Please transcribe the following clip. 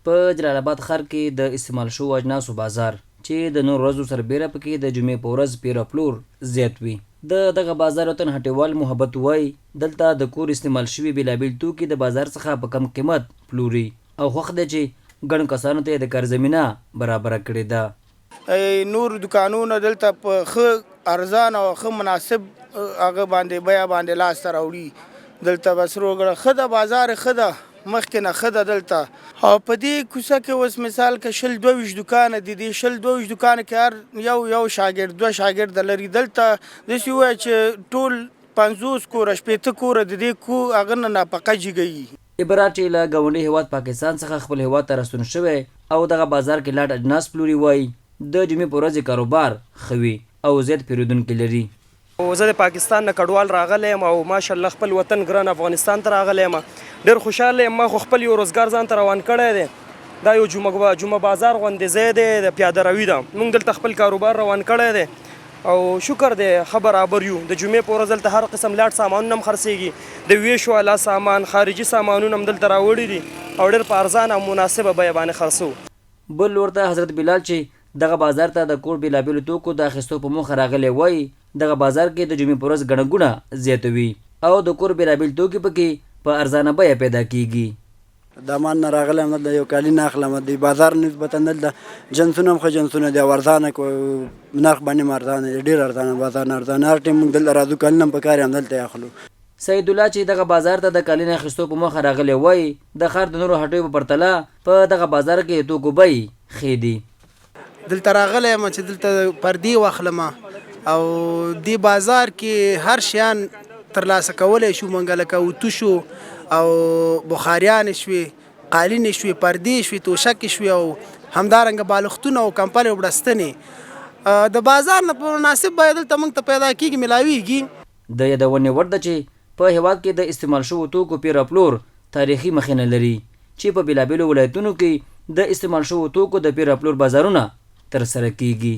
په جلال آباد ښار کې د استعمال شوو اجناسو بازار چې د نور ورځو سربیره پکې د جمعې په ورځ پیر پلور زیات وي. د دغه بازار وطن هټیوال محبت وایي دلته د کور استعمال شوي بېلابېل توکي د بازار څخه په کم قیمت پلوري او خوښ دی چې ګڼو کسانو ته یې د کار زمینه برابره کړې ده. نور دکانونه دلته په ښه ارزان او ښه مناسب هغه باندې بیه باندې لاسته راوړي. دلته به سرو ګړه ښه ده، بازار ښه ده، مخکې نه ښه ده دلته. او په دې کوڅه کې اوس مثال که 22 دکانه دي، دې 22 دکانه کې هر یو شاګرد 2 شاګرده لري. دلته داسې ووایه چې ټول 50 کوره 80 کوره د دې هغه نه ناپقه جګوي. عبارت چې له ګاونډي هیواد پاکستان څخه خپل هیواد ته راستون شوی او دغه بازار کې لاټ اجناس پلوري وایي د جمعې په ورځ کاروبار ښه وي او زیات پیرودونکي لري. زه د پاکستان نه کډوال راغلی یم او ماشاءالله خپل وطن ګران افغانستان ته راغلی یم. ډېر خوشحاله یم. ما خو خپل یو روزګار ځان ته روان کړی دی. دا یو جمعه بازار غوندې ځای دی، د پیاده روي ده. موږ دلته خپل کاروبار روان کړی دی او شکر دی ښه برابر یو. د جمعې په ورځ دلته هر قسم لاټ سامانونه هم خرڅېږي. د ویش والا سامان، خارجي سامانونه هم دلته راوړي دي او ډېر په ارزانه او مناسبه بیه باندې خرڅوو. بل ورته حضرت بلال چې دغه بازار ته د کور بېلابېلو توکو د اخیستو په موخه راغلی وایي دغه بازار کې د جمعې په ورځ ګڼه ګوڼه زیاته وي او د کور بېلابېل توکي پکې په ارزانه بیه پیدا کیږي. د مان نه راغلی یم، د یو کالي نه اخلم. د بازار نسبتا دلته جنسونه هم ښه جنسونه دي او ارزانه نرخ باندې هم ارزانه دی، ډېر ارزانه بازار نه ارزانه. هر ټایم موږ دلته راځو، کالي هم په کار یم دلته اخلو. سید الله چې دغه بازار ته د کالي نه اخیستو په موخه راغلی وایي د ښار د نورو هټیو په پرتله په دغه بازار کې توکو بیې ښې دي. دلته راغلی یم چې دلته پردې واخلم او دې بازار کې هر شیان ترلاسه کولی شو. موږ لکه اوتو شو او بخاریانې شوې، قالینې شوې، پردې شوې، توشکې شوې او همدارنګه بالښتونه او کمپلې او بړستنې د بازار نه په مناسب بیه دلته موږ ته پیدا کېږي، میلاویږي. د یادونې وړ ده چې په هیواد کې د استعمال شوو توکو پیر پلور تاریخي مخینه لري چې په بېلابېلو ولایتونو کې د استعمال شوو توکو د پیر پلور بازارونه ترسره کیږي.